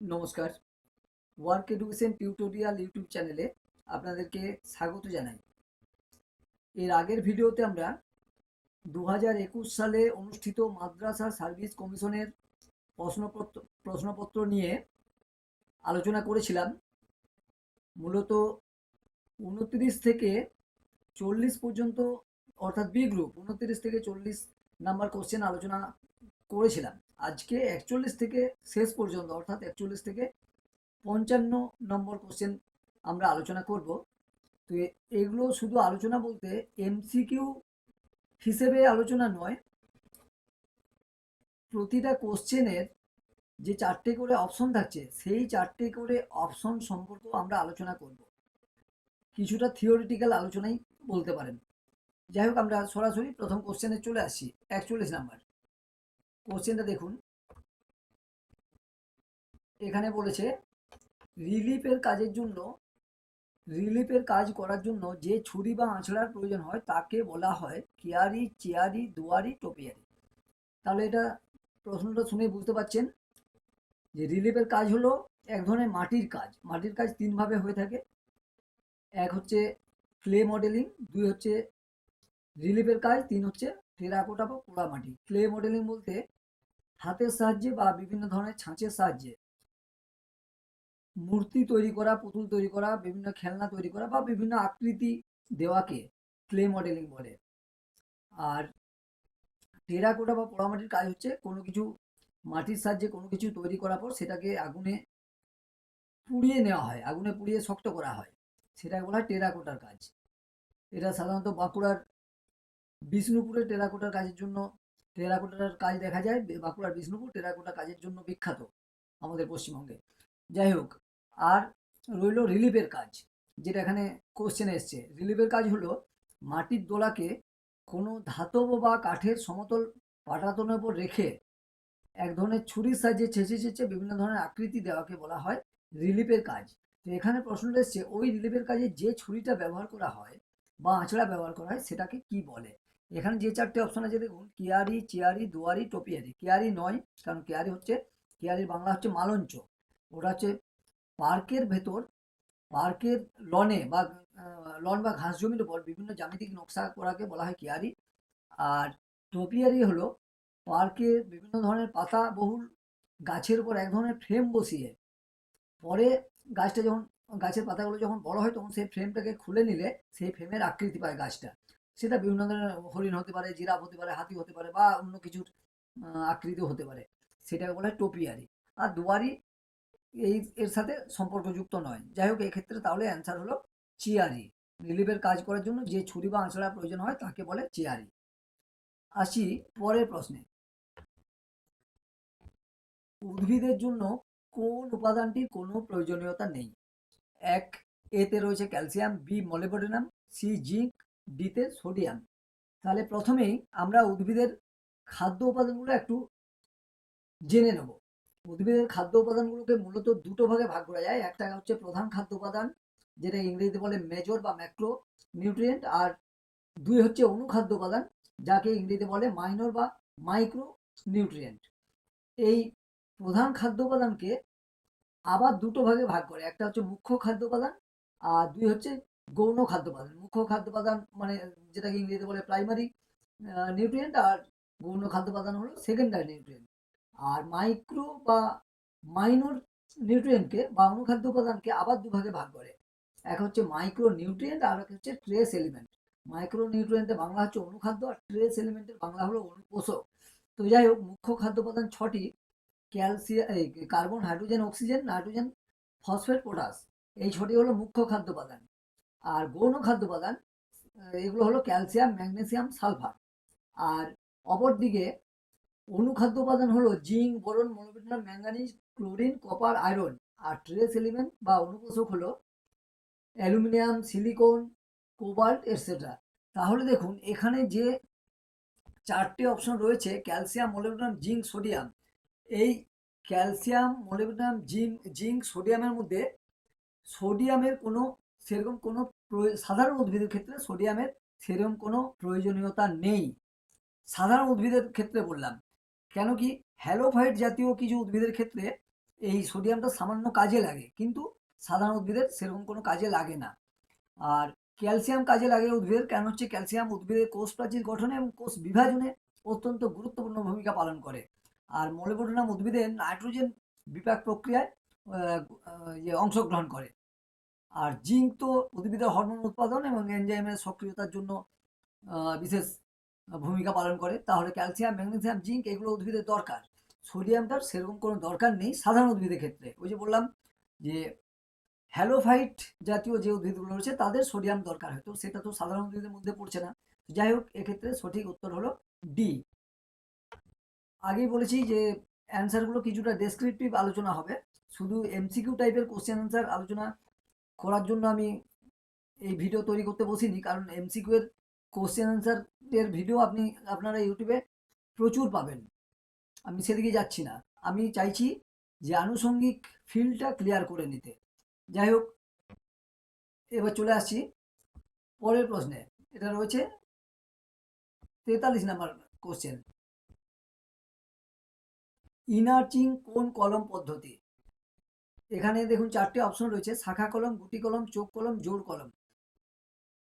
নমস্কার। Work education tutorial YouTube চ্যানেলে আপনাদেরকে স্বাগত জানাই। এর আগের ভিডিওতে আমরা 2021 সালে অনুষ্ঠিত মাদ্রাসা সার্ভিস কমিশনের প্রশ্নপত্র নিয়ে আলোচনা করেছিলাম। মূলত 29 থেকে 40 পর্যন্ত, অর্থাৎ বি গ্রুপ 29 থেকে 40 নাম্বার কোশ্চেন আলোচনা করেছিলাম। আজকে 41 থেকে শেষ পর্যন্ত, অর্থাৎ 41 থেকে 55 নম্বর কোশ্চেন আমরা আলোচনা করব। তো এগুলো শুধু আলোচনা বলতে এমসিকিউ হিসেবে আলোচনা নয়, প্রতিটা কোশ্চেনের যে 4টে করে অপশন থাকছে সেই 4টে করে অপশন সম্পর্কেও আমরা আলোচনা করব। কিছুটা থিওরিটিক্যাল আলোচনাই বলতে পারেন। যাই হোক, আমরা সরাসরি প্রথম কোশ্চেনে চলে আসছি। 41 নাম্বার কোশ্চেনটা দেখুন। এখানে বলেছে রিলিফের কাজ করার জন্য যে ছুরি বা আঁচড়ার প্রয়োজন হয় তাকে বলা হয় কিয়ারি, চেয়ারি, দুয়ারি, টোপিয়ারি। তাহলে এটা প্রশ্নটা শুনে বুঝতে পারছেন যে রিলিফের কাজ হলো এক ধরনের মাটির কাজ তিনভাবে হয়ে থাকে। এক হচ্ছে ক্লে মডেলিং, দুই হচ্ছে রিলিফের কাজ, তিন হচ্ছে টেরাকোটা বা পোড়ামাটি। ক্লে মডেলিং বলতে হাতের সাহায্যে বা বিভিন্ন ধরনের ছাঁচের সাহায্যে মূর্তি তৈরি করা, পুতুল তৈরি করা, বিভিন্ন খেলনা তৈরি করা বা বিভিন্ন আকৃতি দেওয়াকে ক্লে মডেলিং বলে। আর টেরাকোটা বা পোড়ামাটির কাজ হচ্ছে কোনো কিছু মাটির সাহায্যে কোনো কিছু তৈরি করার পর সেটাকে আগুনে পুড়িয়ে নেওয়া হয়, আগুনে পুড়িয়ে শক্ত করা হয়, সেটাকে বলা হয় টেরাকোটার কাজ। এটা সাধারণত বাঁকুড়ার বিষ্ণুপুরে টেরাকোটার কাজ দেখা যায়। বাঁকুড়ার বিষ্ণুপুর টেরাকোটা কাজের জন্য বিখ্যাত আমাদের পশ্চিমবঙ্গে। যাই হোক, আর রইল রিলিফের কাজ, যেটা এখানে কোশ্চেনে এসছে। রিলিফের কাজ হলো মাটির দোলাকে কোনো ধাতব বা কাঠের সমতল পাটাতনের উপর রেখে এক ধরনের ছুরির সাহায্যে ছেঁচে ছেঁচে বিভিন্ন ধরনের আকৃতি দেওয়াকে বলা হয় রিলিফের কাজ। তো এখানে প্রশ্নটা এসছে, ওই রিলিফের কাজে যে ছুরিটা ব্যবহার করা হয় বা আঁচড়া ব্যবহার করা হয় সেটাকে কি বলে? এখানে যে 4টে অপশন আছে দেখুন, কিয়ারি, চেয়ারি, দুয়ারি, টোপিয়ারি। কিয়ারি নয়, কারণ কিয়ারির বাংলা হচ্ছে মালঞ্চ। ওটা হচ্ছে পার্কের ভেতর, পার্কের লন বা ঘাস জমির উপর বিভিন্ন জ্যামিতিক নকশা করাকে বলা হয় কিয়ারি। আর টোপিয়ারি হলো পার্কে বিভিন্ন ধরনের পাতা বহুল গাছের উপর এক ধরনের ফ্রেম বসিয়ে পরে গাছের পাতাগুলো যখন বড় হয় তখন সেই ফ্রেমটাকে খুলে নিলে সেই ফ্রেমের আকৃতি পায় গাছটা। সেটা বিভিন্ন ধরনের হরিণ হতে পারে, জিরাফ হতে পারে, হাতি হতে পারে বা অন্য কিছুর আকৃতিও হতে পারে। সেটাকে বলা হয় টোপিয়ারি। আর দুয়ারি এর সাথে সম্পর্কযুক্ত নয়। যাই হোক, এক্ষেত্রে তাহলে অ্যান্সার হলো চিয়ারি। রিলিফের কাজ করার জন্য যে ছুরি বা আঁচড়ার প্রয়োজন হয় তাকে বলে চিয়ারি। আসি পরের প্রশ্নে। উদ্ভিদের জন্য কোন উপাদানটির কোনো প্রয়োজনীয়তা নেই? এক, এতে রয়েছে calcium, B molybdenum, C zinc, ডিতে সোডিয়াম। তাহলে প্রথমেই আমরা উদ্ভিদের খাদ্য উপাদানগুলো একটু জেনে নেব। উদ্ভিদের খাদ্য উপাদানগুলোকে মূলত দুটো ভাগে ভাগ করা যায়। একটা হচ্ছে প্রধান খাদ্য উপাদান, যেটা ইংরেজিতে বলে মেজর বা ম্যাক্রো নিউট্রিয়েন্ট। আর দুই হচ্ছে অনুখাদ্য উপাদান, যাকে ইংরেজিতে বলে মাইনর বা মাইক্রো নিউট্রিয়েন্ট। এই প্রধান খাদ্য উপাদানকে আবার দুটো ভাগে ভাগ করে, একটা হচ্ছে মুখ্য খাদ্য উপাদান আর দুই হচ্ছে গৌণ খাদ্য উপাদান। মুখ্য খাদ্য উপাদান মানে যেটাকে ইংরেজিতে বলে প্রাইমারি নিউট্রিয়েন্ট, আর গৌণ খাদ্য উপাদান হলো সেকেন্ডারি নিউট্রিয়েন্ট। আর মাইক্রো বা মাইনর নিউট্রিয়েন্টকে বা অনুখাদ্য উপাদানকে আবার দুভাগে ভাগ করে। এক হচ্ছে মাইক্রো নিউট্রিয়েন্ট আর এক হচ্ছে ট্রেস এলিমেন্ট। মাইক্রো নিউট্রিয়েন্টের বাংলা হচ্ছে অনুখাদ্য আর ট্রেস এলিমেন্টের বাংলা হলো অনুপোষক। তো যাই হোক, মুখ্য খাদ্য উপাদান ছটি: calcium, carbon, hydrogen, oxygen, nitrogen, phosphate, potash. এই ছটি হলো মুখ্য খাদ্য উপাদান। আর গৌণ খাদ্য উপাদান এগুলো হলো ক্যালসিয়াম, ম্যাগনেসিয়াম, সালফার। আর অপরদিকে অনুখাদ্য উপাদান হলো zinc, boron, molybdenum, manganese, chlorine, copper, iron. আর ট্রেস এলিমেন্ট বা অনুপোষক হলো অ্যালুমিনিয়াম, সিলিকন, কোবাল্ট, এটসেট্রা। তাহলে দেখুন, এখানে যে 4টে অপশন রয়েছে ক্যালসিয়াম, মোলিবডেনাম, জিঙ্ক, সোডিয়াম, এই ক্যালসিয়াম, মোলিবডেনাম, জিঙ্ক, সোডিয়ামের মধ্যে সোডিয়ামের কোনো সেরকম কোনো সাধারণ উদ্ভিদের ক্ষেত্রে সোডিয়ামের সেরকম কোনো প্রয়োজনীয়তা নেই। সাধারণ উদ্ভিদের ক্ষেত্রে বললাম, কেন কি হ্যালোফাইট জাতীয় কিছু উদ্ভিদের ক্ষেত্রে এই সোডিয়ামটা সামান্য কাজে লাগে, কিন্তু সাধারণ উদ্ভিদের সেরকম কোনো কাজে লাগে না। আর ক্যালসিয়াম কাজে লাগে উদ্ভিদের, কারণ হচ্ছে ক্যালসিয়াম উদ্ভিদের কোষ প্রাচীর গঠনে এবং কোষ বিভাজনে অত্যন্ত গুরুত্বপূর্ণ ভূমিকা পালন করে। আর মলিবডেনাম উদ্ভিদের নাইট্রোজেন বিপাক প্রক্রিয়ায় অংশগ্রহণ করে। আর জিঙ্ক তো উদ্ভিদের হরমোন উৎপাদন এবং এনজাইমের সক্রিয়তার জন্য বিশেষ ভূমিকা পালন করে। তাহলে ক্যালসিয়াম, ম্যাগনেসিয়াম, জিঙ্ক এগুলো উদ্ভিদের দরকার। সোডিয়ামটার সেরকম কোনো দরকার নেই সাধারণ উদ্ভিদের ক্ষেত্রে। ওই যে বললাম যে হ্যালোফাইট জাতীয় যে উদ্ভিদগুলো রয়েছে তাদের সোডিয়াম দরকার হয়, তো সেটা তো সাধারণ উদ্ভিদের মধ্যে পড়ছে না। যাই হোক, এক্ষেত্রে সঠিক উত্তর হলো ডি। আগেই বলেছি যে অ্যান্সারগুলো কিছুটা ডেসক্রিপটিভ আলোচনা হবে, শুধু এমসিকিউ টাইপের কোশ্চেন অ্যান্সার আলোচনা করার জন্য আমি এই ভিডিও তৈরি করতে বসিনি, কারণ এমসিকিউ এর কোশ্চেন অ্যান্সার এর ভিডিও আপনারা ইউটিউবে প্রচুর পাবেন। আমি সেদিকে যাচ্ছি না, আমি চাইছি যে আনুষঙ্গিক ফিল্ডটা ক্লিয়ার করে নিতে। যাই হোক, এবার চলে আসছি পরের প্রশ্নে। এটা রয়েছে 43 নাম্বার কোশ্চেন। ইনার্চিং কোন কলম পদ্ধতি? এখানে দেখুন 4টে অপশন রয়েছে: শাখা কলম, গুটি কলম, চোখ কলম, জোড় কলম।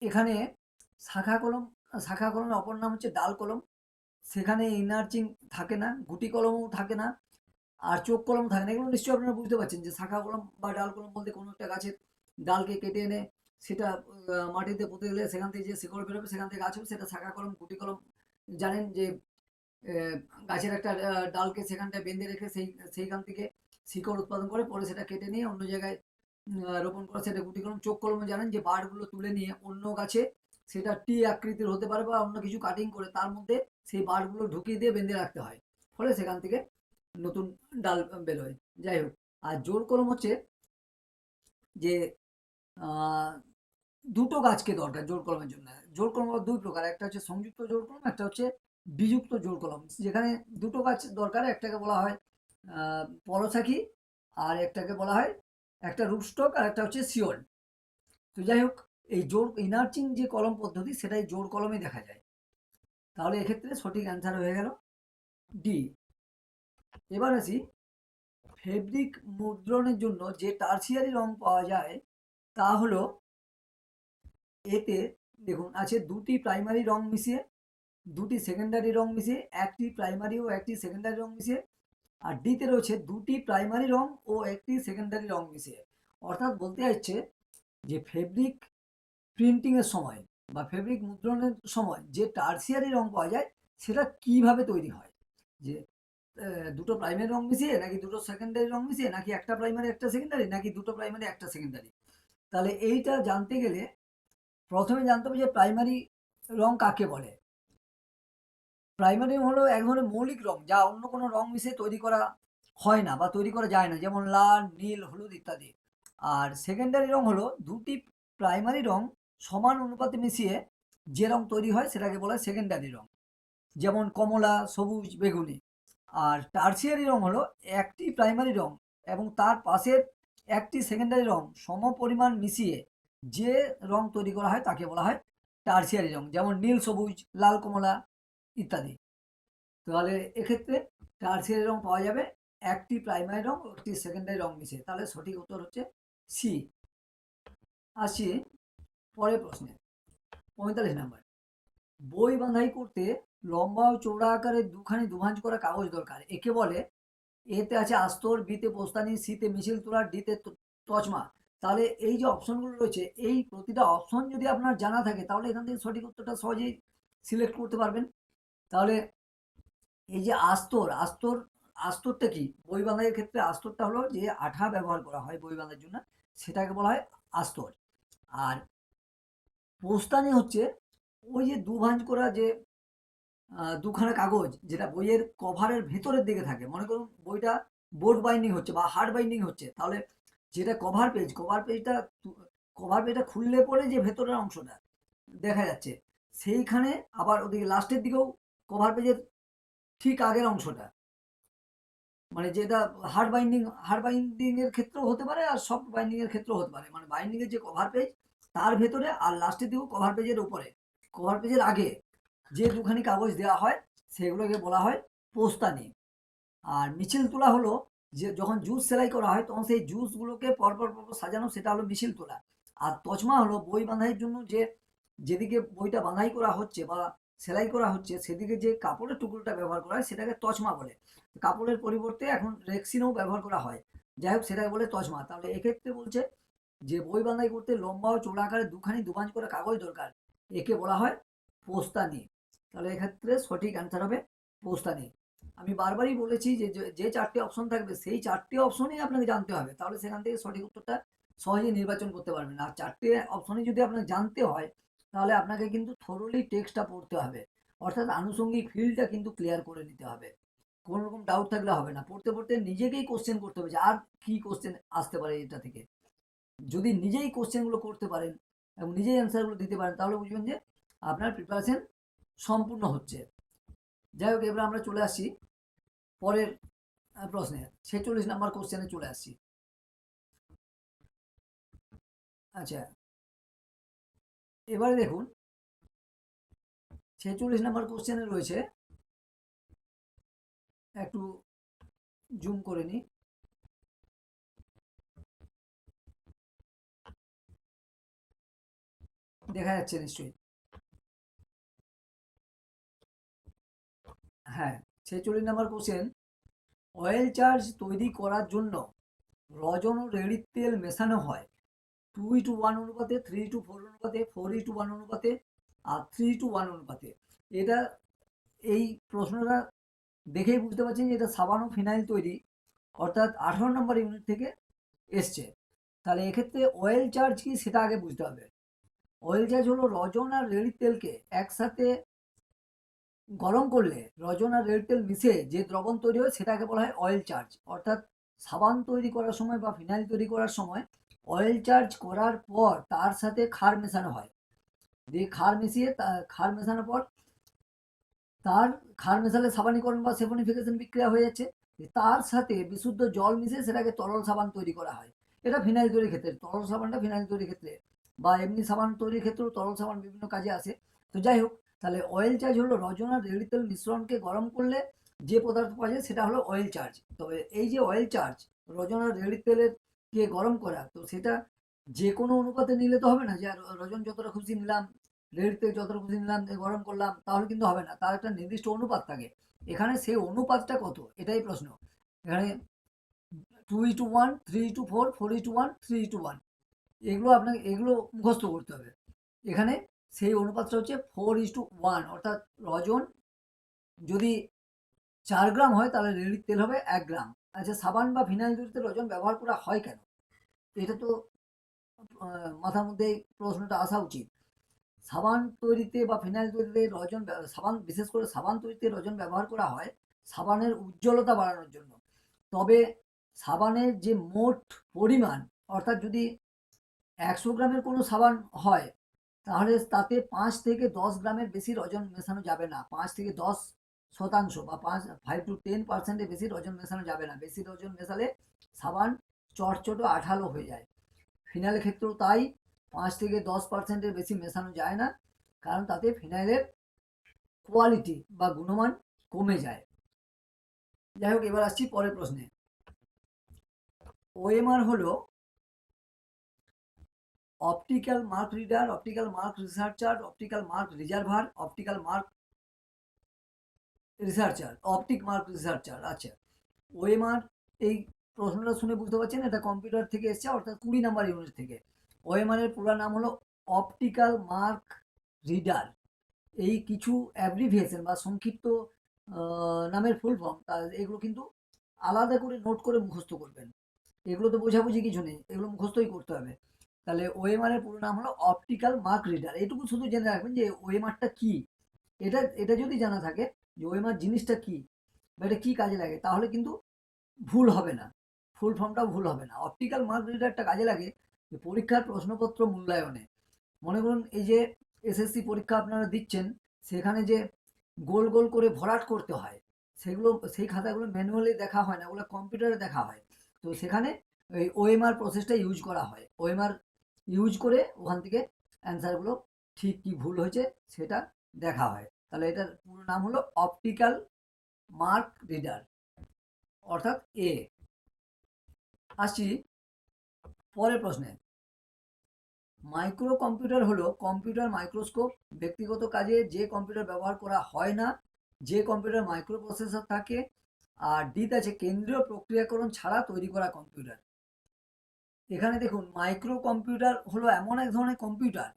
এখানে শাখা কলম, শাখা কলমের অপর নাম হচ্ছে ডাল কলম, সেখানে ইনার্চিং থাকে না, গুটি কলমও থাকে না, আর চোখ কলম থাকে না। এগুলো নিশ্চয়ই আপনারা বুঝতে পারছেন যে শাখা কলম বা ডাল কলম বলতে কোনো একটা গাছের ডালকে কেটে এনে সেটা মাটিতে পুঁতে দিলে সেখান থেকে যে শিকড় বেরোবে, সেখান থেকে গাছ হবে, সেটা শাখা কলম। গুটি কলম জানেন যে গাছের একটা ডালকে সেখানটায় বেঁধে রেখে সেইখান থেকে শিকড় উৎপাদন করে, পরে সেটা কেটে নিয়ে অন্য জায়গায় রোপণ করা, সেটা গুটি কলম। চোখ কলম জানেন যে বারগুলো তুলে নিয়ে অন্য গাছে সেটা টি আকৃতির হতে পারে বা অন্য কিছু কাটিং করে তার মধ্যে সেই বারগুলো ঢুকিয়ে দিয়ে বেঁধে রাখতে হয়, ফলে সেখান থেকে নতুন ডাল বেরোয়। যাই হোক, আর জোড় কলম হচ্ছে যে দুটো গাছকে দরকার জোড় কলমের জন্য। জোড় কলম দুই প্রকার, একটা হচ্ছে সংযুক্ত জোড় কলম, একটা হচ্ছে বিযুক্ত জোড় কলম। যেখানে দুটো গাছ দরকার, একটাকে বলা হয় পরসাখী, আর একটাকে বলা হয়, একটা রুটস্টক আর একটা হচ্ছে শিওল। তো যাই হোক, এই জোড় ইনার্চিং যে কলম পদ্ধতি সেটাই জোড় কলমে দেখা যায়। তাহলে এক্ষেত্রে সঠিক অ্যান্সার হয়ে গেল ডি। এবার আসি, ফেব্রিক মুদ্রণের জন্য যে টার্সিয়ারি রং পাওয়া যায় তা হলো, এতে দেখুন আছে দুটি প্রাইমারি রং মিশিয়ে, দুটি সেকেন্ডারি রং মিশিয়ে, একটি প্রাইমারি ও একটি সেকেন্ডারি রং মিশিয়ে, আর ডিতে রয়েছে দুটি প্রাইমারি রং ও একটি সেকেন্ডারি রং মিশিয়ে। অর্থাৎ বলতে চাইছে যে ফেব্রিক প্রিন্টিংয়ের সময় বা ফেব্রিক মুদ্রণের সময় যে টার্সিয়ারি রং পাওয়া যায় সেটা কিভাবে তৈরি হয়, যে দুটো প্রাইমারি রং মিশিয়ে, নাকি দুটো সেকেন্ডারি রং মিশিয়ে, নাকি একটা প্রাইমারি একটা সেকেন্ডারি, নাকি দুটো প্রাইমারি একটা সেকেন্ডারি। তাহলে এইটা জানতে গেলে প্রথমে জানতে হবে যে প্রাইমারি রং কাকে বলে। প্রাইমারি হলো এক ধরনের মৌলিক রং যা অন্য কোনো রং মিশিয়ে তৈরি করা হয় না বা তৈরি করা যায় না, যেমন লাল, নীল, হলুদ ইত্যাদি। আর সেকেন্ডারি রং হলো দুটি প্রাইমারি রং সমান অনুপাতে মিশিয়ে যে রং তৈরি হয় সেটাকে বলা হয় সেকেন্ডারি রং, যেমন কমলা, সবুজ, বেগুনি। আর টার্সিয়ারি রং হলো একটি প্রাইমারি রং এবং তার পাশের একটি সেকেন্ডারি রং সমপরিমাণ মিশিয়ে যে রং তৈরি করা হয় তাকে বলা হয় টার্সিয়ারি রং, যেমন নীল, সবুজ, লাল, কমলা ইত্যাদি। তাহলে এক্ষেত্রে টার্সিয়ারি রং পাওয়া যাবে একটি প্রাইমারি রং ও একটি সেকেন্ডারি রং মিশিয়ে। তাহলে সঠিক উত্তর হচ্ছে সি। আসি পরের প্রশ্নে, 45 নাম্বার। বই বাঁধাই করতে লম্বা ও চৌড়া আকারের দুখানি দুভাঁজ করা কাগজ দরকার, একে বলে? এতে আছে আস্তর, বিতে পোস্তানি, সিতে মিছিল তোলা, ডিতে তছমা। তাহলে এই যে অপশনগুলো রয়েছে, এই প্রতিটা অপশন যদি আপনার জানা থাকে তাহলে এখান থেকে সঠিক উত্তরটা সহজেই সিলেক্ট করতে পারবেন। তাহলে এই যে আস্তর, আস্তরটা কি? বই বাঁধাইয়ের ক্ষেত্রে আস্তরটা হলো যে আঠা ব্যবহার করা হয় বই বাঁধার জন্য, সেটাকে বলা হয় আস্তর। আর পোস্তানি হচ্ছে ওই যে দুভাঁজ করা যে দুখানা কাগজ যেটা বইয়ের কভারের ভেতরের দিকে থাকে। মনে করুন বইটা বোর্ড বাইন্ডিং হচ্ছে বা হার্ড বাইন্ডিং হচ্ছে, তাহলে যেটা কভার পেজটা খুললে পরে যে ভেতরের অংশটা দেখা যাচ্ছে, সেইখানে আবার ওদিকে লাস্টের দিকেও কভার পেজের ঠিক আগের অংশটা, মানে যেটা হার্ড বাইন্ডিং এর ক্ষেত্রেও হতে পারে আর সফট বাইন্ডিং এর ক্ষেত্রেও হতে পারে। মানে বাইন্ডিং এর যে কভার পেজ তার ভেতরে আর লাস্টের দিকেও কভার পেজের উপরে, কভার পেজের আগে যে দুখানি কাগজ দেওয়া হয় সেগুলোকে বলা হয় পোস্তানি। আর মিছিল তোলা হলো যে যখন জুস সেলাই করা হয় তখন সেই জুসগুলোকে পরপর পরপর সাজানো, সেটা হলো মিছিল তোলা। আর তছমা হলো বই বাঁধাইয়ের জন্য যে যেদিকে বইটা বাঁধাই করা হচ্ছে বা সেলাই করা হচ্ছে সেদিকে যে কাপড়ের টুকরোটা ব্যবহার করা হয় সেটাকে তছমা বলে। কাপড়ের পরিবর্তে এখন রেক্সিনও ব্যবহার করা হয়, যাই হোক সেটাকে বলে তছমা। তাহলে এক্ষেত্রে বলছে যে বই বাঁধাই করতে লম্বা ও চৌড়া আকারে দুখানি দুপাঁচ করে কাগজ দরকার, একে বলা হয় পোস্তানি। তাহলে এক্ষেত্রে সঠিক অ্যান্সার হবে পোস্তানি। আমি বারবারই বলেছি যে যে চারটে অপশন থাকবে সেই চারটে অপশনই আপনাকে জানতে হবে, তাহলে সেখান থেকে সঠিক উত্তরটা সহজেই নির্বাচন করতে পারবেন। আর চারটে অপশনই যদি আপনাকে জানতে হয় তাহলে আপনাকে কিন্তু থরোলি টেক্সটটা পড়তে হবে, অর্থাৎ আনুষঙ্গিক ফিল্ডটা কিন্তু ক্লিয়ার করে নিতে হবে। কোনো রকম ডাউট থাকলে হবে না, পড়তে পড়তে নিজেকেই কোশ্চেন করতে হবে যে আর কি কোশ্চেন আসতে পারে এটা থেকে। যদি নিজেই কোশ্চেনগুলো করতে পারেন এবং নিজেই অ্যান্সারগুলো দিতে পারেন তাহলে বুঝবেন যে আপনার প্রিপারেশন সম্পূর্ণ হচ্ছে। যাই হোক, এবার আমরা চলে আসছি পরের প্রশ্নে, 46 নম্বর কোশ্চেনে চলে আসছি। আচ্ছা, এবারে দেখুন 46 নম্বর কোশ্চেনে রয়েছে, একটু জুম করে নিই। দেখা যাচ্ছে নিশ্চয়ই? হ্যাঁ, 46 নম্বর কোশ্চেন, অয়েল চার্জ তৈরি করার জন্য রজন ও রেড়ির তেল মেশানো হয় 2:1 অনুপাতে, 3:4 অনুপাতে, 4:1 অনুপাতে আর 3:1 অনুপাতে। এটা এই প্রশ্নটা দেখেই বুঝতে পারছেন যে এটা সাবান ও ফিনাইল তৈরি, অর্থাৎ 18 নম্বর ইউনিট থেকে এসছে। তাহলে এক্ষেত্রে অয়েল চার্জ কি সেটা আগে বুঝতে হবে। অয়েল চার্জ হলো রজন আর রেড়ির তেলকে একসাথে গরম করলে রজন আর রেড়ির তেল মিশে যে দ্রবণ তৈরি হয় সেটাকে বলা হয় অয়েল চার্জ। অর্থাৎ সাবান তৈরি করার সময় বা ফিনাইল তৈরি করার সময় অয়েল চার্জ করার পর তার সাথে ক্ষার মেশানো হয়, দিয়ে ক্ষার মিশিয়ে ক্ষার মেশানোর পর তার ক্ষার মেশালে সাবানীকরণ বা সেফনিফিকেশন বিক্রিয়া হয়ে যাচ্ছে, তার সাথে বিশুদ্ধ জল মিশে সেটাকে তরল সাবান তৈরি করা হয়। এটা ফিনাইল তৈরির ক্ষেত্রে, তরল সাবানটা ফিনাইল তৈরির ক্ষেত্রে বা এমনি সাবান তৈরির ক্ষেত্রেও তরল সাবান বিভিন্ন কাজে আসে। তো যাই হোক, তাহলে অয়েল চার্জ হলো রজন আর রেড়ি তেল মিশ্রণকে গরম করলে যে পদার্থ পাওয়া যায় সেটা হলো অয়েল চার্জ। তবে এই যে অয়েল চার্জ রজন আর রেড়ি তেলের কে গরম করা, তো সেটা যে কোনো অনুপাতে নিলে তো হবে না যে রজন যতটা খুশি নিলাম, রেড়িতে যতটা খুশি নিলাম গরম করলাম, তাহলে কিন্তু হবে না, তার একটা নির্দিষ্ট অনুপাত থাকে। এখানে সেই অনুপাতটা কত এটাই প্রশ্ন। এখানে 2:1, 3:4, 4:1, 3:1, এগুলো আপনাকে এগুলো মুখস্থ করতে হবে। এখানে সেই অনুপাতটা হচ্ছে 4:1, অর্থাৎ রজন যদি 4 গ্রাম হয় তাহলে রেড়ির তেল হবে 1 গ্রাম। আচ্ছা, সাবান বা ফিনাইল তৈরিতে রজন ব্যবহার করা হয় কেন, এটা তো মাথার মধ্যে এই প্রশ্নটা আসা উচিত। সাবান তৈরিতে বা ফিনাইল তৈরিতে সাবান, বিশেষ করে সাবান তৈরিতে রজন ব্যবহার করা হয় সাবানের উজ্জ্বলতা বাড়ানোর জন্য। তবে সাবানের যে মোট পরিমাণ, অর্থাৎ যদি 100 গ্রামের কোনো সাবান হয় তাহলে তাতে 5 থেকে 10 গ্রামের বেশি রজন মেশানো যাবে না। 5 থেকে 10% বা 5 to 10% বেশি রজন মেশানো যাবে না। বেশি রজন মেশালে সাবান চটচটে আঠালো হয়ে যায়। ফিনাইলের ক্ষেত্রেও তাই, 5 থেকে 10%-এর বেশি মেশানো যায় না, কারণ তাতে ফিনাইলের কোয়ালিটি বা গুণমান কমে যায়। যাই হোক, এবার আসছি পরের প্রশ্নে। ওএমআর হলো optical mark reader, optical mark researcher, optical mark reservoir, optical mark researcher, optic mark researcher. আচ্ছা, ওএমআর, এই প্রশ্নটা শুনে বুঝতে পারছেন এটা কম্পিউটার থেকে এসছে, অর্থাৎ 20 নম্বর ইউনিট থেকে। ওএমআর এর পুরো নাম হলো অপটিক্যাল মার্ক রিডার। এই কিছু অ্যাব্রিভিয়েশন বা সংক্ষিপ্ত নামের ফুল ফর্ম, এগুলো কিন্তু আলাদা করে নোট করে মুখস্থ করবেন। এগুলো তো বোঝাবুঝি কিছু নেই, এগুলো মুখস্থই করতে হবে। তাহলে ওএমআর এর পুরো নাম হলো অপটিক্যাল মার্ক রিডার। এইটুকু শুধু জেনে রাখবেন যে ওএমআরটা কি। এটা এটা যদি জানা থাকে যে ওএমআর জিনিসটা কি বা এটা কি কাজে লাগে, তাহলে কিন্তু ভুল হবে না, ফুল ফর্মটাও ভুল হবে না। অপটিক্যাল মার্ক রিডারটা কাজে লাগে যে পরীক্ষার প্রশ্নপত্র মূল্যায়নে। মনে করুন এই যে এসএসসি পরীক্ষা আপনারা দিচ্ছেন, সেখানে যে গোল গোল করে ভরাট করতে হয়, সেগুলো সেই খাতাগুলো ম্যানুয়ালি দেখা হয় না, ওগুলো কম্পিউটারে দেখা হয়। তো সেখানে ওই ওএমআর প্রসেসটা ইউজ করা হয়, ওএমআর ইউজ করে ওখান থেকে অ্যান্সারগুলো ঠিক কি ভুল হয়েছে সেটা দেখা হয়। তাহলে এটার পুরো নাম হলো অপটিক্যাল মার্ক রিডার, অর্থাৎ এ। আসি পরের প্রশ্নে। মাইক্রো কম্পিউটার হলো কম্পিউটার মাইক্রোস্কোপ, ব্যক্তিগত কাজে যে কম্পিউটার ব্যবহার করা হয় না, যে কম্পিউটার মাইক্রো প্রসেসর থাকে। আর ডিতে আছে কেন্দ্রীয় প্রক্রিয়াকরণ ছাড়া তৈরি করা কম্পিউটার। এখানে দেখুন, মাইক্রো কম্পিউটার হলো এমন এক ধরনের কম্পিউটার,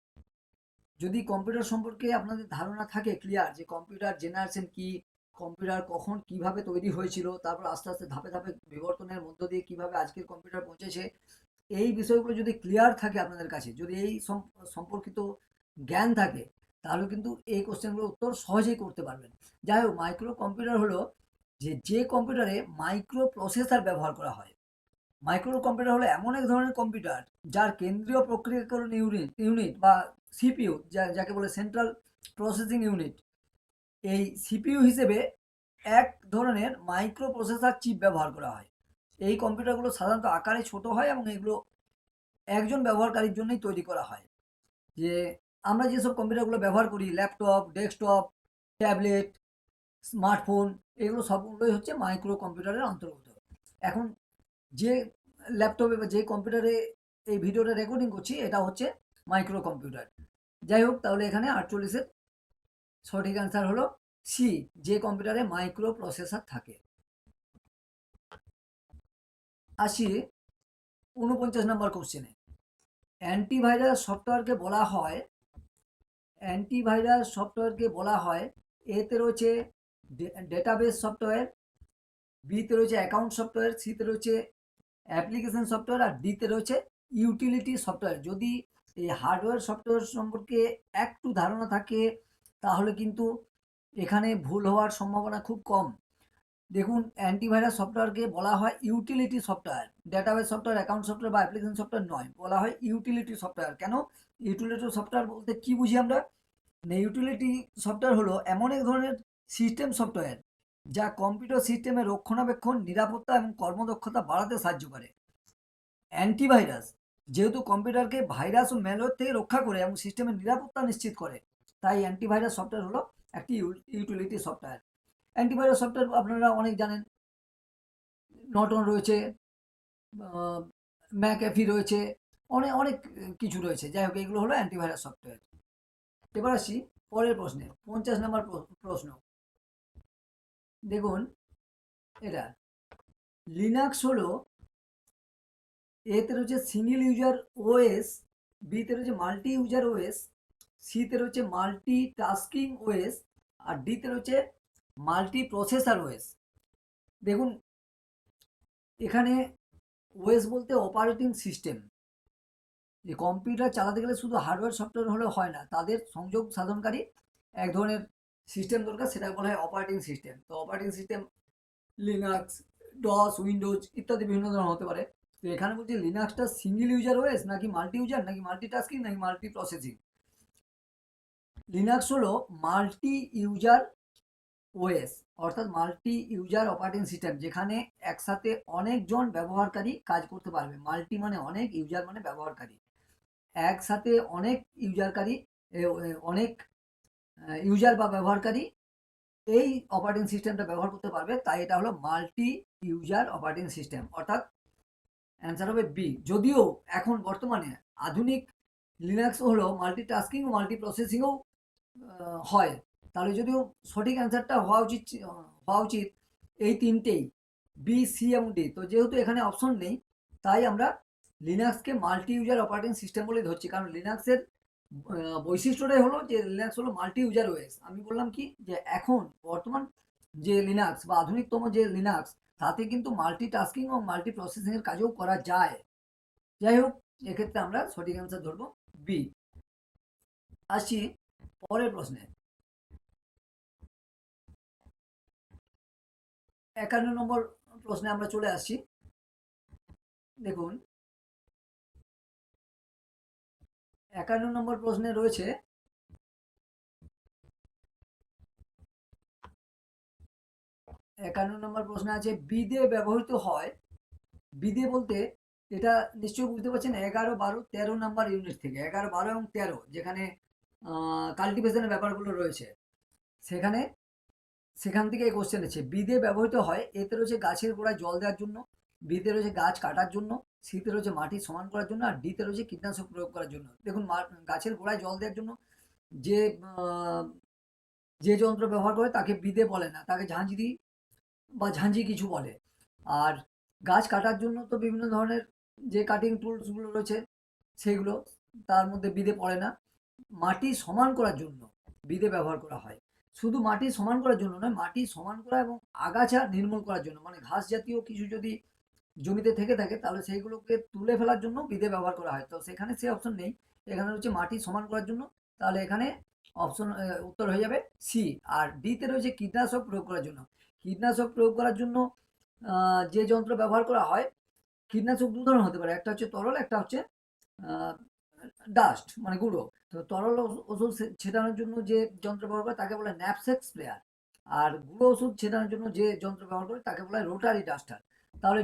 যদি কম্পিউটার সম্পর্কে আপনাদের ধারণা থাকে ক্লিয়ার, যে কম্পিউটার জেনারেশন কি, কম্পিউটার কখন কিভাবে তৈরি হয়েছিল, তারপর আস্তে আস্তে ধাপে ধাপে বিবর্তনের মধ্য দিয়ে কিভাবে আজকের কম্পিউটার পৌঁছেছে, এই বিষয়গুলো যদি ক্লিয়ার থাকে আপনাদের কাছে, যদি এই সম্পর্কিত জ্ঞান থাকে, তাহলে কিন্তু এই কোশ্চেনগুলোর উত্তর সহজেই করতে পারবেন। যাই হোক, মাইক্রো কম্পিউটার হলো যে কম্পিউটারে মাইক্রো প্রসেসর ব্যবহার করা হয়। মাইক্রো কম্পিউটার হলো এমন এক ধরনের কম্পিউটার যার কেন্দ্রীয় প্রক্রিয়াকরণ ইউনিট ইউনিট বা সিপিইউ, যাকে বলে সেন্ট্রাল প্রসেসিং ইউনিট, এই সিপিইউ হিসেবে এক ধরনের মাইক্রো প্রসেসর চিপ ব্যবহার করা হয়। এই কম্পিউটারগুলো সাধারণত আকারে ছোট হয় এবং এগুলো একজন ব্যবহারকারীর জন্যই তৈরি করা হয়। যে আমরা যেসব কম্পিউটারগুলো ব্যবহার করি, ল্যাপটপ, ডেস্কটপ, ট্যাবলেট, স্মার্টফোন, এগুলো সবগুলোই হচ্ছে মাইক্রো কম্পিউটারের অন্তর্গত। এখন যে ল্যাপটপে বা যে কম্পিউটারে এই ভিডিওটা রেকর্ডিং করছি, এটা হচ্ছে মাইক্রো কম্পিউটার। যাই হোক, তাহলে এখানে 48-এর সঠিক অ্যান্সার হলো সি, যে কম্পিউটারে মাইক্রো প্রসেসর থাকে। আসি 49 নম্বর কোশ্চেনে। অ্যান্টিভাইরাস সফটওয়্যারকে বলা হয়, অ্যান্টিভাইরাস সফটওয়্যারকে বলা হয়, এতে রয়েছে ডেটাবেস সফটওয়্যার, বিতে রয়েছে অ্যাকাউন্ট সফটওয়্যার, সিতে রয়েছে অ্যাপ্লিকেশন সফটওয়্যার, আর ডিতে রয়েছে ইউটিলিটি সফটওয়্যার। যদি এই হার্ডওয়্যার সফটওয়্যার সম্পর্কে একটু ধারণা থাকে, তাহলে কিন্তু এখানে ভুল হওয়ার সম্ভাবনা খুব কম। দেখুন, অ্যান্টিভাইরাস সফটওয়্যারকে বলা হয় utility software, database software, account software বা অ্যাপ্লিকেশন সফটওয়্যার নয়, বলা হয় ইউটিলিটি সফটওয়্যার। কেন? ইউটিলিটি সফটওয়্যার বলতে কি বুঝি আমরা? ইউটিলিটি সফটওয়্যার হলো এমন এক ধরনের সিস্টেম সফটওয়্যার যা কম্পিউটার সিস্টেমের রক্ষণাবেক্ষণ, নিরাপত্তা এবং কর্মদক্ষতা বাড়াতে সাহায্য করে। অ্যান্টিভাইরাস যেহেতু কম্পিউটারকে ভাইরাস ও ম্যালওয়্যার থেকে রক্ষা করে এবং সিস্টেমের নিরাপত্তা নিশ্চিত করে, তাই অ্যান্টিভাইরাস সফটওয়্যার হলো একটি ইউটিলিটি সফটওয়্যার। অ্যান্টিভাইরাস সফটওয়্যার আপনারা অনেক জানেন, নটন রয়েছে, ম্যাকএফি রয়েছে, অনেক অনেক কিছু রয়েছে। যাই হোক, এগুলো হলো অ্যান্টিভাইরাস সফটওয়্যার। এবার আসি পরের প্রশ্নে, 50 নম্বর প্রশ্ন। দেখুন, এটা লিনাক্স হলো, এতে রয়েছে সিঙ্গেল ইউজার ওএস, বিতে রয়েছে মাল্টি ইউজার ওএস, সিতে রয়েছে মাল্টি টাস্কিং ওএস, আর ডিতে রয়েছে মাল্টি প্রসেসর ওএস। দেখুন, এখানে ওএস বলতে অপারেটিং সিস্টেম। যে কম্পিউটার চালাতে গেলে শুধু হার্ডওয়্যার সফটওয়্যার হলে হয় না, তাদের সংযোগ সাধনকারী এক ধরনের সিস্টেম দরকার, সেটা বলা হয় অপারেটিং সিস্টেম। তো operating system Linux, DOS, Windows ইত্যাদি বিভিন্ন ধরনের হতে পারে। তো এখানে বলছি লিনাক্সটা সিঙ্গেল ইউজার ওএস নাকি মাল্টি ইউজার, নাকি মাল্টি টাস্কিং, নাকি মাল্টি প্রসেসিং। লিনাক্স হলো মাল্টি ইউজার ওএস, অর্থাৎ মাল্টি ইউজার অপারেটিং সিস্টেম, যেখানে একসাথে অনেকজন ব্যবহারকারী কাজ করতে পারবে। মাল্টি মানে অনেক, ইউজার মানে ব্যবহারকারী, একসাথে অনেক ইউজারকারী, অনেক ইউজার বা ব্যবহারকারী এই অপারেটিং সিস্টেমটা ব্যবহার করতে পারবে, তাই এটা হলো মাল্টি ইউজার অপারেটিং সিস্টেম, অর্থাৎ অ্যান্সার হবে বি। যদিও এখন বর্তমানে আধুনিক লিনাক্স হলো মাল্টিটাস্কিং ও মাল্টি প্রসেসিংও হয়, তাহলে যদিও সঠিক অ্যান্সারটা হওয়া উচিত এই তিনটেই, বি, সি এবং ডি। তো যেহেতু এখানে অপশন নেই, তাই আমরা লিনাক্সকে মাল্টি ইউজার অপারেটিং সিস্টেম বলে ধরছি, কারণ লিনাক্সের বৈশিষ্ট্যটাই হলো যে লিনাক্স হলো মাল্টি ইউজার ওএস। আমি বললাম কি, যে এখন বর্তমান যে লিনাক্স বা আধুনিকতম যে লিনাক্স, তাতে কিন্তু মাল্টি টাস্কিং এবং মাল্টি প্রসেসিং এর কাজও করা যায়। যাই হোক, এক্ষেত্রে আমরা সঠিক অ্যান্সার ধরবো বি। আসছি পরের প্রশ্নে। 51 নম্বর প্রশ্নে আমরা চলে আসছি। দেখুন, 51 নম্বর প্রশ্নে রয়েছে, 51 নম্বর প্রশ্নে আছে বিদে ব্যবহৃত হয়। বিদে বলতে এটা নিশ্চয়ই বুঝতে পারছেন, 11, 12, 13 নম্বর ইউনিট থেকে, 11, 12 এবং 13, যেখানে কাল্টিভেশনের ব্যাপারগুলো রয়েছে, সেখানে সেখান থেকে এই কোশ্চেন আছে। বিদে ব্যবহৃত হয়, এতে রয়েছে গাছের গোড়ায় জল দেওয়ার জন্য, বিতে রয়েছে গাছ কাটার জন্য, সিতে রয়েছে মাটি সমান করার জন্য, আর ডিতে রয়েছে কীটনাশক প্রয়োগ করার জন্য। দেখুন গাছের গোড়ায় জল দেওয়ার জন্য যে যে যন্ত্র ব্যবহার করে তাকে বিদে বলে না, তাকে ঝাঁঝরি বা ঝাঁঝি কিছু বলে। আর গাছ কাটার জন্য তো বিভিন্ন ধরনের যে কাটিং টুলসগুলো রয়েছে সেগুলো, তার মধ্যে বিদে পড়ে না। মাটি সমান করার জন্য বিদে ব্যবহার করা হয়। শুধু মাটি সমান করার জন্য নয়, মাটি সমান করা এবং আগাছা নির্মূল করার জন্য, মানে ঘাস জাতীয় কিছু যদি জমিতে থেকে থাকে তাহলে সেইগুলোকে তুলে ফেলার জন্য বিদে ব্যবহার করা হয়। তো সেখানে সে অপশন নেই, এখানে হচ্ছে মাটি সমান করার জন্য। তাহলে এখানে অপশন উত্তর হয়ে যাবে সি। আর ডিতে রয়েছে কীটনাশক প্রয়োগ করার জন্য। কীটনাশক প্রয়োগ করার জন্য যে যন্ত্র ব্যবহার করা হয়, কীটনাশক দু ধরনের হতে পারে, একটা হচ্ছে তরল, একটা হচ্ছে ডাস্ট মানে গুঁড়ো। তো তরল ওষুধ ছেটানোর জন্য যে যন্ত্র ব্যবহার করে তাকে বলে ন্যাপস্যাক স্প্রেয়ার, আর গুঁড়ো ওষুধ ছেটানোর জন্য যে যন্ত্র ব্যবহার করে তাকে বলা হয় রোটারি ডাস্টার। তাহলে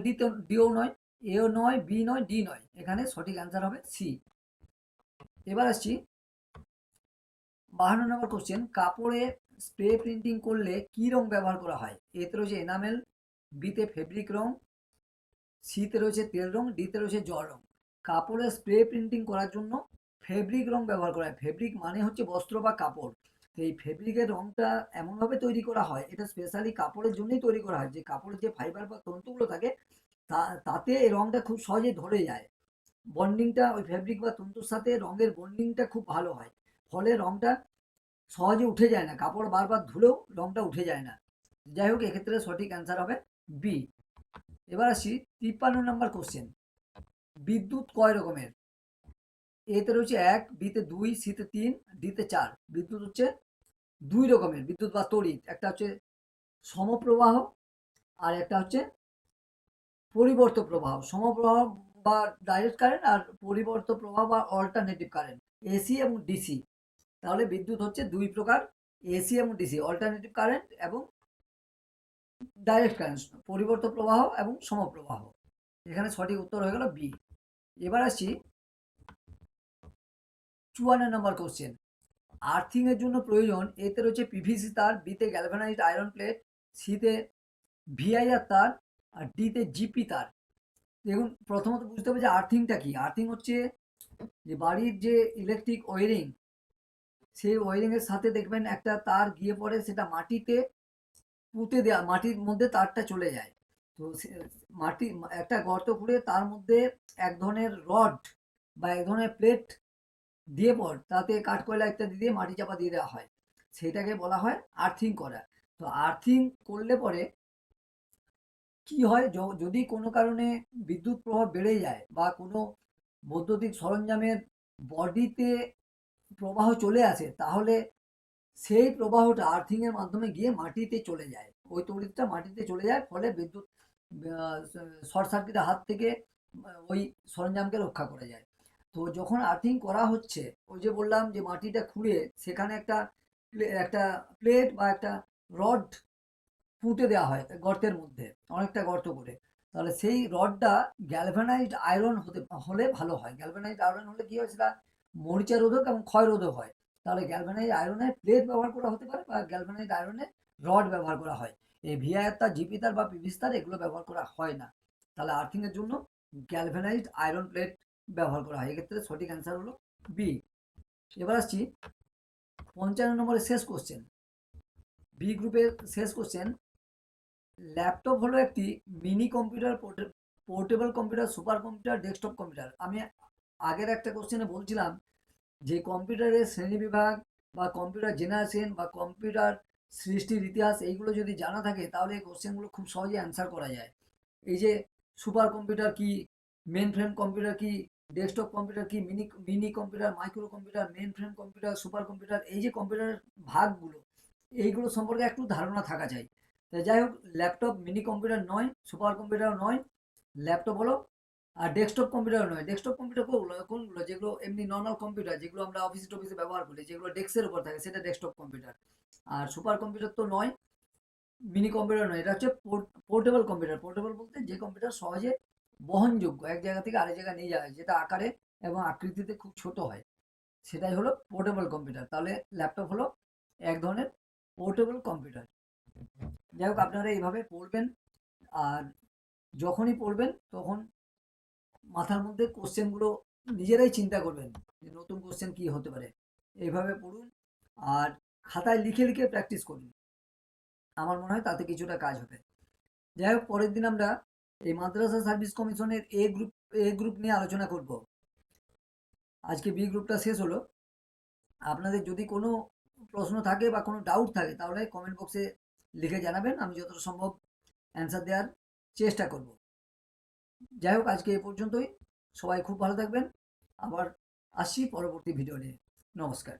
ডিও নয়, এও নয়, বি নয়, ডি নয়, এখানে সঠিক অ্যান্সার হবে সি। এবার আসছি 52 নম্বর কোশ্চেন, কাপড়ে স্প্রে প্রিন্টিং করলে কি রং ব্যবহার করা হয়? এতে রয়েছে এনামেল, বিতে ফেব্রিক রং, সিতে রয়েছে তেল রং, ডিতে রয়েছে জল রং। কাপড়ে স্প্রে প্রিন্টিং করার জন্য ফেব্রিক রং ব্যবহার করা হয়। ফেব্রিক মানে হচ্ছে বস্ত্র বা কাপড়। তো এই ফেব্রিকের রংটা এমনভাবে তৈরি করা হয়, এটা স্পেশালি কাপড়ের জন্যই তৈরি করা হয়, যে কাপড়ের যে ফাইবার বা তন্তুগুলো থাকে তাতে এই রংটা খুব সহজে ধরে যায়। বন্ডিংটা ওই ফেব্রিক বা তন্তুর সাথে রঙের বন্ডিংটা খুব ভালো হয়, ফলে রংটা সহজে উঠে যায় না, কাপড় বারবার ধুলেও রংটা উঠে যায় না। যাই হোক, এক্ষেত্রে সঠিক অ্যান্সার হবে বি। এবার আসি 53 নম্বর কোশ্চেন, বিদ্যুৎ কয় রকমের? এতে রয়েছে 1, বিতে 2, সিতে 3, ডিতে 4। বিদ্যুৎ হচ্ছে দুই রকমের, বিদ্যুৎ বা তড়িৎ, একটা হচ্ছে সমপ্রবাহ আর একটা হচ্ছে পরিবর্ত প্রবাহ। সমপ্রবাহ বা ডাইরেক্ট কারেন্ট, আর পরিবর্ত প্রবাহ বা অল্টারনেটিভ কারেন্ট, এসি এবং ডিসি। তাহলে বিদ্যুৎ হচ্ছে দুই প্রকার, এসি এবং ডিসি, অল্টারনেটিভ কারেন্ট এবং ডাইরেক্ট কারেন্ট, পরিবর্ত প্রবাহ এবং সমপ্রবাহ। এখানে সঠিক উত্তর হয়ে গেল বি। এবার আসছি 54 নম্বর কোশ্চেন, আর্থিং এর জন্য প্রয়োজন, এতে রয়েছে পিভিসি তার, বিতে গ্যালভানাইজড আয়রন প্লেট, সিতে ভিআইআর তার, আর ডিতে জিপি তার। দেখুন, প্রথমত বুঝতে হবে যে আর্থিংটা কি। আর্থিং হচ্ছে যে বাড়ির যে ইলেকট্রিক ওয়ারিং, সেই ওয়ারিং এর সাথে দেখবেন একটা তার গিয়ে পড়ে, সেটা মাটিতে পুঁতে দেওয়া, মাটির মধ্যে তারটা চলে যায়। তো মাটি একটা গর্ত খুঁড়ে তার মধ্যে এক ধরনের রড বা এক ধরনের প্লেট দিয়ে পর তাতে কাঠকয়লা ইত্যাদি দিয়ে মাটি চাপা দিয়ে দেওয়া হয়, সেটাকে বলা হয় আর্থিং করা। তো আর্থিং করলে পরে কি হয়, যদি কোনো কারণে বিদ্যুৎ প্রবাহ বেড়ে যায় বা কোনো বৈদ্যুতিক সরঞ্জামের বডিতে প্রবাহ চলে আসে, তাহলে সেই প্রবাহটা আর্থিং এর মাধ্যমে গিয়ে মাটিতে চলে যায়, ওই তড়িৎটা মাটিতে চলে যায়, ফলে বিদ্যুৎ শর্ট সার্কিটের হাত থেকে ওই সরঞ্জামকে রক্ষা করা যায়। তো যখন আর্থিং করা হচ্ছে, ওই যে বললাম যে মাটিটা খুঁড়ে সেখানে একটা একটা প্লেট বা একটা রড পুঁতে দেওয়া হয় গর্তের মধ্যে, অনেকটা গর্ত করে। তাহলে সেই রডটা গ্যালভানাইজড আয়রন হলে ভালো হয়। গ্যালভানাইজড আয়রন হলে কি হয়, সেটা মরিচা রোধক এবং ক্ষয় রোধক হয়। তাহলে গ্যালভানাইজড আয়রনের প্লেট ব্যবহার করা হতে পারে বা গ্যালভানাইজড আয়রনের রড ব্যবহার করা হয়। এই ভিআইআর তার, জিপি তার বা পিভিসি তার এগুলো ব্যবহার করা হয় না। তাহলে আর্থিং এর জন্য গ্যালভানাইজড আয়রন প্লেট ব্যবহার করা হয়। এক্ষেত্রে সঠিক অ্যান্সার হলো বি। এবার আসছি 55 নম্বরের শেষ কোশ্চেন, বি গ্রুপের শেষ কোশ্চেন, ল্যাপটপ হলো একটি mini computer, portable computer, super computer, desktop computer. আমি আগের একটা কোশ্চেনে বলছিলাম যে কম্পিউটারের শ্রেণীবিভাগ বা কম্পিউটার জেনারেশন বা কম্পিউটার সৃষ্টির ইতিহাস, এইগুলো যদি জানা থাকে তাহলে এই কোশ্চেনগুলো খুব সহজে অ্যান্সার করা যায়। এই যে সুপার কম্পিউটার কি, মেন ফ্রেম কম্পিউটার কি, ডেস্কটপ কম্পিউটার কি, mini minicomputer, microcomputer, mainframe computer, supercomputer, এই যে কম্পিউটারের ভাগগুলো, এইগুলো সম্পর্কে একটু ধারণা থাকা চাই। তাই যাই হোক, ল্যাপটপ মিনি কম্পিউটার নয়, সুপার কম্পিউটার নয়, ল্যাপটপ হলো। আর ডেস্কটপ কম্পিউটার নয়। ডেস্কটপ কম্পিউটার কোনগুলো, যেগুলো এমনি নর্মাল কম্পিউটার, যেগুলো আমরা অফিস টফিসে ব্যবহার করি, যেগুলো ডেস্কের উপর থাকে, সেটা ডেস্কটপ কম্পিউটার। আর সুপার কম্পিউটার তো নয়, মিনি কম্পিউটার নয়, এটা হচ্ছে পোর্টেবল কম্পিউটার। পোর্টেবল বলতে যে কম্পিউটার সহজে বহনযোগ্য, এক জায়গা থেকে আরেক জায়গায় নিয়ে যাওয়া যায়, যেটা আকারে এবং আকৃতিতে খুব ছোট হয়, সেটাই হলো পোর্টেবল কম্পিউটার। তাহলে ল্যাপটপ হলো এক ধরনের পোর্টেবল কম্পিউটার। যাই হোক, আপনারা এইভাবে পড়বেন। আর যখনই পড়বেন তখন মাথার মধ্যে কোশ্চেনগুলো নিজেরাই চিন্তা করবেন যে নতুন কোশ্চেন কি হতে পারে। এইভাবে পড়ুন আর খাতায় লিখে লিখে প্র্যাকটিস করুন। আমার মনে হয় তাতে কিছুটা কাজ হবে। যাই হোক, পরের দিন আমরা এই মাদ্রাসা সার্ভিস কমিশনের এ গ্রুপ নিয়ে আলোচনা করব। আজকে বি গ্রুপটা শেষ হলো। আপনাদের যদি কোনো প্রশ্ন থাকে বা কোনো ডাউট থাকে তাহলে কমেন্ট বক্সে লিখে জানাবেন, আমি যতটা সম্ভব অ্যান্সার দেওয়ার চেষ্টা করব। যাই হোক, আজকে এ পর্যন্তই। সবাই খুব ভালো থাকবেন। আবার আসছি পরবর্তী ভিডিও নিয়ে। নমস্কার।